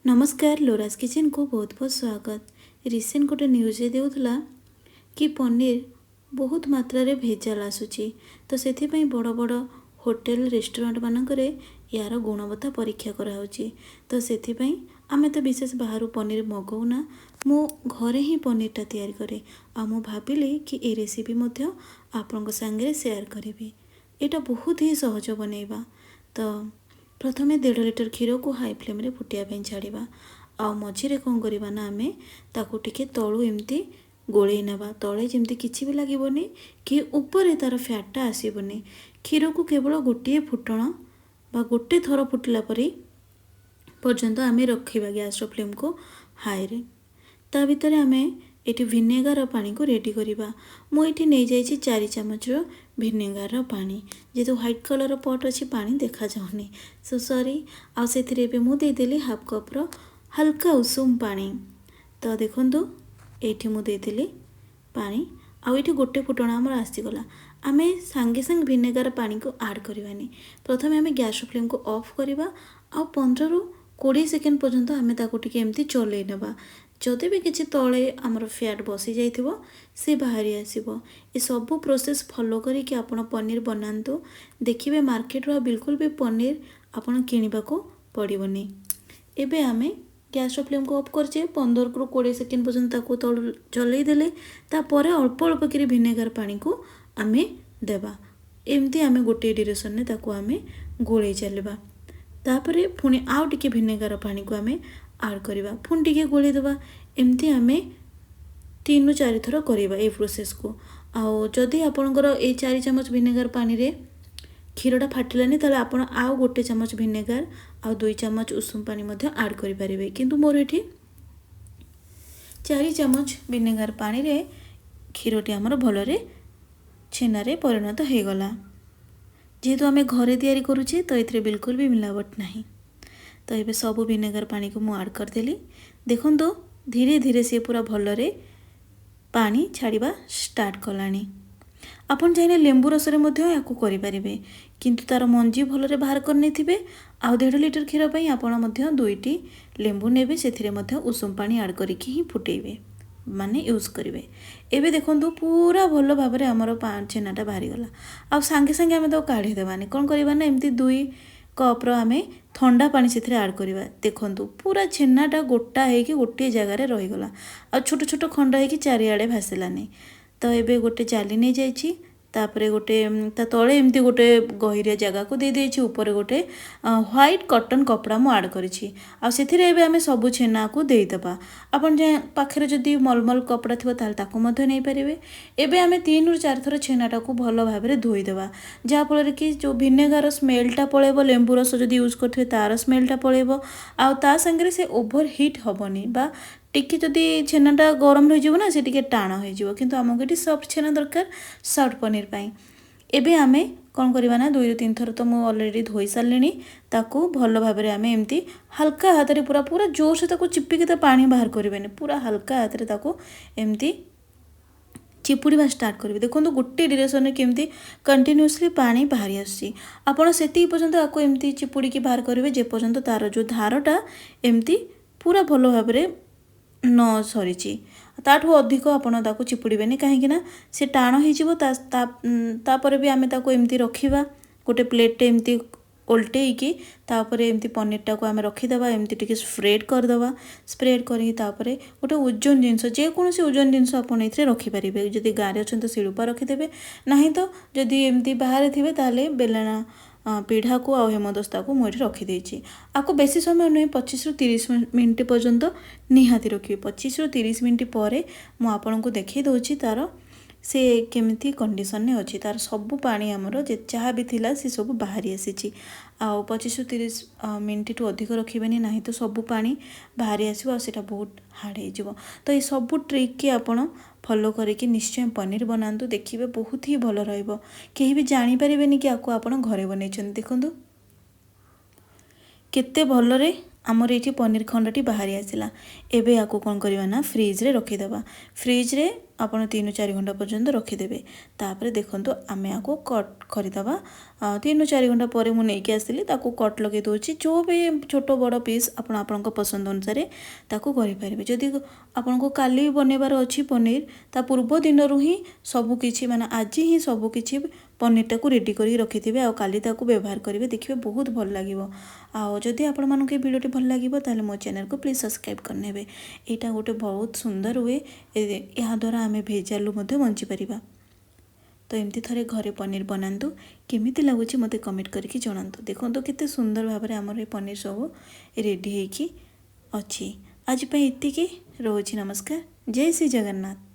नमस्कार लोराज किचन को बहुत बहुत स्वागत। रिसेंट गोटे न्यूज देउथला कि पनीर बहुत मात्रा रे भेजाल आसुची तो सेथिपई बड़ बड़ होटेल रेस्टोरेंट मानकरे यार गुणवत्ता परीक्षा कराउची। तो सेथिपई आमे तो विशेष बाहर पनीर मगौना मु घरे ही पनीरटा तैयारी करे आ मु भाबिली कि ए रेसिपी मध्य आपनक संगे शेयर करिवि। एटा बहुत ही सहज बनैबा। तो प्रथमे 1.5 लिटर क्षीर को हाई फ्लेम रे फुटिया छाड़िबा आ मझिरे कौन करबा ना आमे ताकू टिके तळु एमती गोळै नेबा तळे जेमती किछि भी लागिबोनी कि ऊपर तार फैटटा आसीबोनी। क्षीर को केवल गोटे फुटण बा गोटे थर फुटला परी पर्यंत आमे रखिबा गैस रो फ्लेम को हाई रे। ता भितर आमे एटी विनेगार पानी को रेडी करिबा। मु एटी नै जाइछि 4 चम्मच रो विनेगार पानी जेतो व्हाइट कलर पॉट अछि पानी देखा जाउनी सो सॉरी आ सेथिरे बे मु दे देली हाफ कप रो हल्का उषुम पानी। तो देखंतु एठी मु दे देली पानी आ एठी गोटे फुटण हमर आसी गला। आमे संगे संग विनेगार पानी को ऐड करबानी। प्रथमे आमे गैस फ्लेम को ऑफ करबा आ 15 रु 20 सेकेंड पर्यंत आमे ताको टिके एमती चलै नेबा। जदि भी किसी तले आमर फैट बसी जाइथिबो से बाहरी आसीबो। ए सब प्रोसेस फॉलो करी कि आपण पनीर बनांतु देखिबे मार्केट रो बिल्कुल भी पनीर आपण किनिबा को पड़िबोनी। एबे आमे गैस फ्लेम को ऑफ करछे 15 रु 20 सेकेंड पर्यंत ताको तळ चलै देले तापर अल्प अल्प करी विनेगार पानी को आमे देबा। एमती आमे गोटे डायरेक्शन ने ताको आमे गोळै चलबा। तापरे पुणी आउ टिके विनेगार पानी को आमे ऐड करबा पुणी टिके गोळै देबा। एमती आमे 3 रु 4 थर करबा ए प्रोसेस को। आउ जदि आपनकर ए 4 चम्मच विनेगार पानी रे क्षीरटा फाटिलानी ताले आपण आउ गोटे चम्मच विनेगार आउ 2 चम्मच उषुम पानी मध्ये ऐड करि परिबे। किंतु मोर एठी 4 चम्मच विनेगार पानी रे क्षीरटी हमर भलरे छेना रे परिणत हे गला। जेहेतु आमे घरे तैयारी करूचे तो एथरे बिल्कुल भी मिलावट नहीं। तो ये सब विनेगार पानी को मु ऐड कर देली। देखो तो धीरे धीरे से पूरा भलरे पानी छाड़िबा स्टार्ट कलानी। आपन चाहे लेंबू रस रे मध्य याकू करि परिबे किंतु तार मंजी भलरे बाहर करने थिबे। आ 1.5 लिटर क्षीर पई आपन मध्य 2टी लेंबू नेबे सेथिरे मध्य उषुम पानी ऐड करिकि ही फुटेइबे माने यूज करिवे। एबे देखंतु पूरा भलो भाबरे हमर छेनाटा बाहरी गला। आ संगे संगे आमे तो काढी देबानी कोन करबा ना एमती 2 कप रो आमे ठंडा पानी सेथिरे ऐड करिबा। देखंतु पूरा छेनाटा गोटा हे कि गोटे जगह रे रहि गला आ छोट छोट खंड हे कि चारिआडे भासिलानी। तो एबे गोटे जाली नै जाइछि तापरे गोटे ता तळे एमती गोटे गहिरिया जगह को दे देछि ऊपर गोटे व्हाइट कॉटन कपड़ा मु ऐड करिछि आ सेथिरे एबे आमे सब छेना को देइ दबा। आपन जे पाखरे जदी मलमल कपड़ा थिबो ताल ताको मध्ये नै परिबे। एबे आमे 3 रु 4 थर छेनाटा को भलो भाबरे धोइ देबा जा फल रे कि जो विनेगार स्मेलटा पळेबो लेंबू रस जदी यूज करथिबे तार स्मेलटा पळेबो आ ता संगे से ओभर हीट हबोनी बा टिके जदी छेनाटा गरम रहि जिवो ना से टिके टाण होई जिवो। किंतु हमके टी सॉफ्ट छेना दरकार सॉफ्ट पनीर पई। एबे आमे कोन करबा ना 2 रु 3 थर तो मु ऑलरेडी धोई सारलेनी ताको भलो भाबरे आमे एमती हल्का हाथ रे पूरा जोर से ताको चिप्पी के पानी बाहर करबेनी पूरा हल्का हाथ रे ताको एमती चिपुड़ीबा स्टार्ट करेंगे। देखो तो गोटे डायरेक्शन में केमती कंटिन्यूअसली पानी बाहरी आसी आपण सेती पर्यंत आको एमती चिपुड़ी की बाहर करेंगे जे पर्यंत तार जो धारटा एमती पूरा भलो भाबरे न सरीची ताठू अधिक आपण ताको चिपुड़ीबेनी कहीं से टाण हो तापर भी आमे ताको एमती रखिबा गोटे प्लेट एमती ओल्टेइकी तापरे एमती पनीरटा को आमे रखिदेबा एमती टिके स्प्रेड करदेबा। स्प्रेड करी तापरे गोटे ओजन जिनस जे कोनोसी ओजन जिनस आपण एथरे रखि परिबे। जदि गारे अछन तो शिलुपा रखिदेबे नाही तो जदि एमती बाहर थिबे ताले बेलना पीढ़ा को आ हेमदस्ता को मुझे रखी देछि। आको बेसी समय नहीं 25 रु 30 मिनिट पर्यंत निहाती रखिए। 25 रु 30 मिनिट पर मु आपन को देखै दउछि तार से केमिति कंडीशन ने अछि तार सब पानी हमरो जे चाहा भी थिला से सब बाहरी आसीछि। आ 25 रु 30 मिनिट टू अधिक रखिबेनी नाही तो सब पानी बाहरी आसीबो आ सेटा बहुत हार्ड हे जिवो। तो ये सब ट्रिक के आपण फॉलो करके निश्चय पनीर बनातु देखिबे बहुत ही भलो रहइबो। केही भी जानि परिबेनी कि आको आपण घरे बनेछन। देखंतु केते भलो रे आमर ये पनीर खंडटी बाहरी आसला। एबे आको कौन करवा ना फ्रिज रे रखीदेबा। फ्रिज रे ଆପଣ 3-4 ଘଣ୍टा पर्यंत रखिदेवे तापर देखो आम आपको कट करदे 3-4 घंटा पर मुझे नहीं आसली कट लगे दूसरी जो भी छोट बड़ पीस आपण पसंद अनुसार ताकू करें जदि आपन को काली बनइबार अच्छी पनीर ता पूर्व दिन ही सबकि माने आज ही सबकि पनीर टाक रेडी कर रखिथे आ काली व्यवहार करेंगे देखिए बहुत भल लगे आदि आपण मानक भिडियो भल लगे ताले मो चैनल को प्लीज सब्सक्राइब करने यहाँ गोटे बहुत सुंदर हुए या द्वारा आम भेजालू बंची पारिबा। तो एमती थरे घरे पनीर बनातु केमिति लगुच मते कमेंट करके जणातु। देखो केते सुंदर भाव में आमर पनीर सब रेडी होगी अच्छी। आज इतिकी रोची नमस्कार। जय श्री जगन्नाथ।